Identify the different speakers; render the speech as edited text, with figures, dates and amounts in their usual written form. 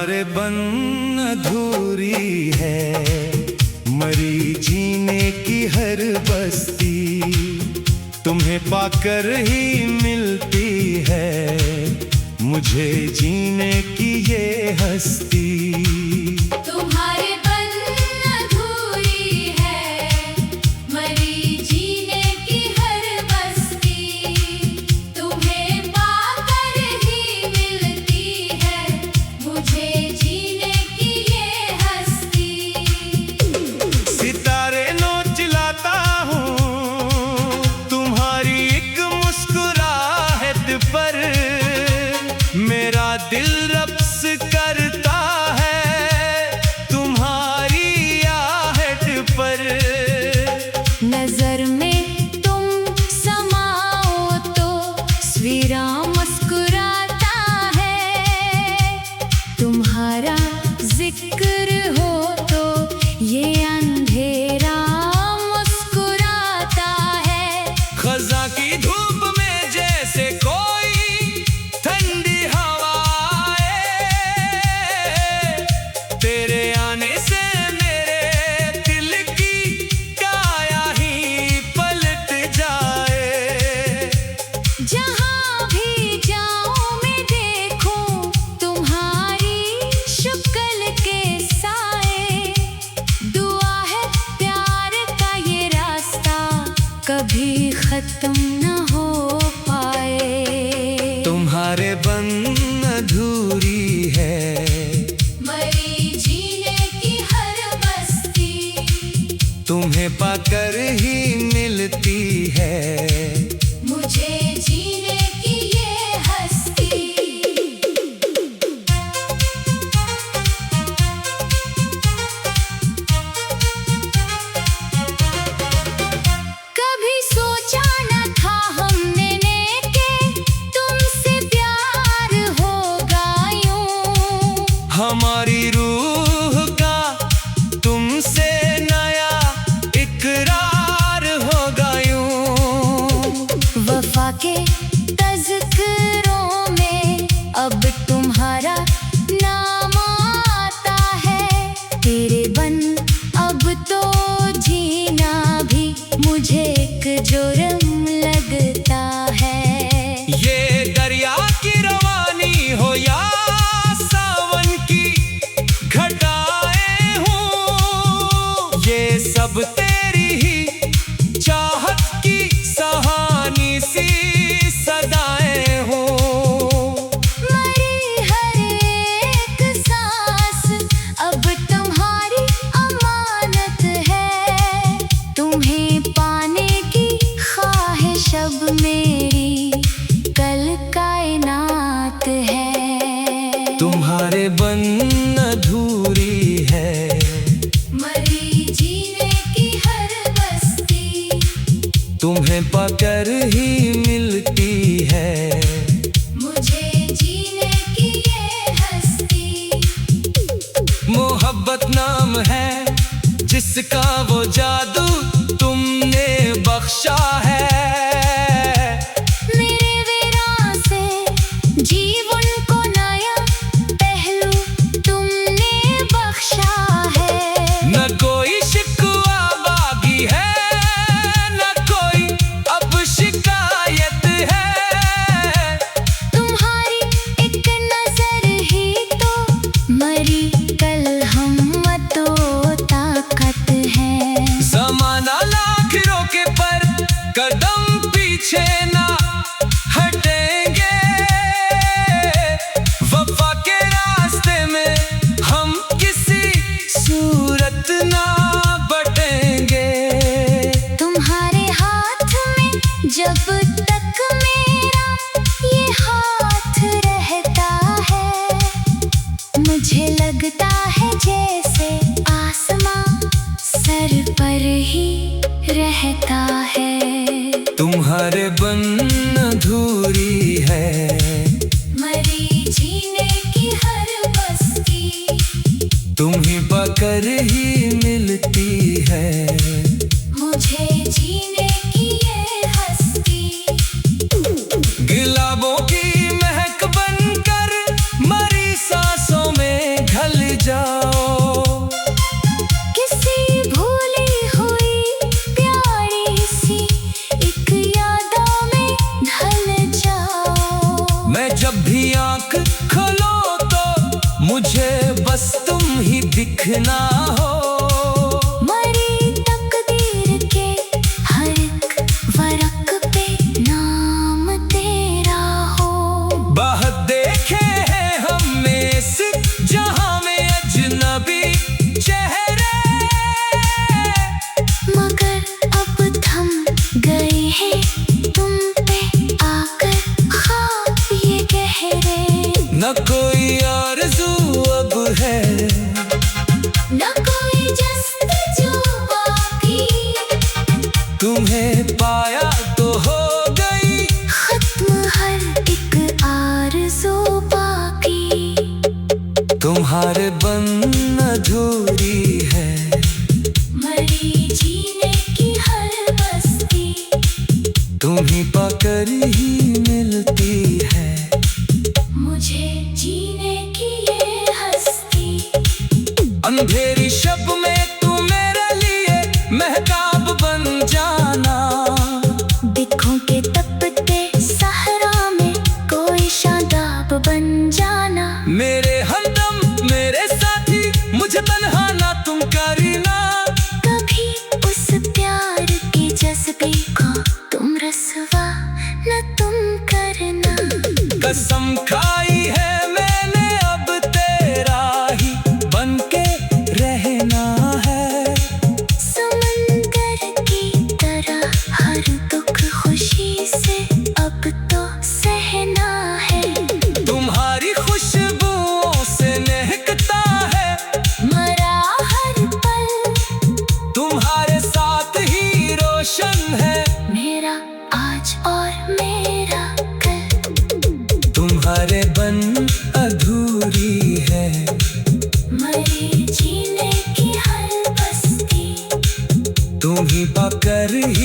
Speaker 1: तुम्हारे बन अधूरी है, मरी जीने की हर बस्ती, तुम्हें पाकर ही मिलती है मुझे जीने की ये हस्ती।
Speaker 2: तुम्हारे बन अधूरी है, मरी जीने की हर बस्ती, तुम्हें पाकर ही मिलती है मुझे जीने की ये हस्ती।
Speaker 1: सितारे नोच लाता हूँ तुम्हारी एक मुस्कुराहट पर, मेरा दिल रब्स करता है तुम्हारी आहट पर।
Speaker 2: नजर में तुम समाओ तो स्वीरा मुस्कुराता है, तुम्हारा जिक्र हो तो ये अंधेरा मुस्कुराता है।
Speaker 1: खज़ां की धूप में जैसे कोई ठंडी हवा आए, तेरे आने से मेरे दिल की काया ही पलट जाए।
Speaker 2: जहाँ भी जाऊँ मैं देखूं तुम्हारी शक्ल के साए, दुआ है प्यार का ये रास्ता कभी खत्म न हो पाए।
Speaker 1: तुम्हारे बन अधूरी है,
Speaker 2: मरी जीने की हर बस्ती,
Speaker 1: तुम्हें पाकर ही मिलती है
Speaker 2: मुझे जीने की ये हस्ती। कभी सोचा न था हमने के तुमसे प्यार होगा यूं,
Speaker 1: हमारी रूह का तुमसे नया इकरार होगा यूं।
Speaker 2: वफा के तज़किरों में अब तुम्हारा नाम आता है, तेरे बन अब तो जीना भी मुझे एक जुर्म लगता है।
Speaker 1: ये दरिया की रवानी हो या सावन की घटाएं हो, ये सब तेरी ही चाहत की सहानी सी सदाएं हो।
Speaker 2: मरी हर एक सांस अब तुम्हारी अमानत है, तुम्हें पाने की ख्वाहिश अब मेरी कल कायनात है।
Speaker 1: तुम्हारे बन अधूरी है,
Speaker 2: मरी जीने की हर बस्ती,
Speaker 1: तुम्हें पाकर ही मिलती है
Speaker 2: मुझे जीने की ये हस्ती।
Speaker 1: मोहब्बत नाम है जिसका वो जादू तुमने बख्शा है।
Speaker 2: मेरे वीरान से जीवन को नया पहलू तुमने बख्शा है।
Speaker 1: न कोई शिकवा बागी है, न कोई अब शिकायत है।
Speaker 2: तुम्हारी एक नजर ही तो मरी कल हमतों ताकत है।
Speaker 1: ज़माना लाख रोके पर कदम पीछे ना हटेंगे, वफा के रास्ते में हम किसी सूरत ना बटेंगे।
Speaker 2: तुम्हारे हाथ में जब तक मेरा ये हाथ रहता है, मुझे लगता है जैसे आसमां सर पर ही रहता है।
Speaker 1: तुम्हारे बन अधूरी है,
Speaker 2: मरी जीने की हर बस्ती,
Speaker 1: तुम्हें पाकर ही मिलती है
Speaker 2: मुझे जीने की ये हस्ती।
Speaker 1: गुलाबों की महक बनकर मरी सांसों में आँख खोलो तो मुझे बस तुम ही दिखना हो।
Speaker 2: मरी तकदीर के हर एक वरक पे नाम तेरा हो।
Speaker 1: बहुत देखे हैं हमने सिर्फ जहां में अजनबी चेहरे,
Speaker 2: मगर अब थम गए हैं तुम पे आकर ख्वाब ये गहरे।
Speaker 1: न कोई आरज़ू अब है,
Speaker 2: न कोई जस्तजू बाकी,
Speaker 1: तुम्हें पाया तो हो गई
Speaker 2: खत्म हर एक आरज़ू बाकी।
Speaker 1: तुम्हारे बन अधूरी है,
Speaker 2: मरी जीने की हर बस्ती,
Speaker 1: तुम्हीं पाकर ही मिलती है।
Speaker 2: मुझे जीने की ये हस्ती।
Speaker 1: अंधेरी शब में तू मेरे लिए महताब बन जाना,
Speaker 2: दिखों के तपते सहरा में कोई शादाब बन जाना।
Speaker 1: मेरे हमदम मेरे साथी, मुझे तन्हा ना तुम करना।
Speaker 2: कभी उस प्यार के जज्बे को तुम रसवा न तुम करना।
Speaker 1: कसम खाई है मैंने अब तेरा ही बनके रहना है।
Speaker 2: समंदर की तरह हर दुख खुशी से अब तो सहना है।
Speaker 1: तुम्हारी खुशबुओं से महकता है
Speaker 2: मरा हर पल,
Speaker 1: तुम्हारे साथ ही रोशन है
Speaker 2: मेरा आज और मेरा कल।
Speaker 1: तुम्हारे बन अधूरी है,
Speaker 2: मरी जीने की हर बस्ती,
Speaker 1: तुम्हीं पाकर ही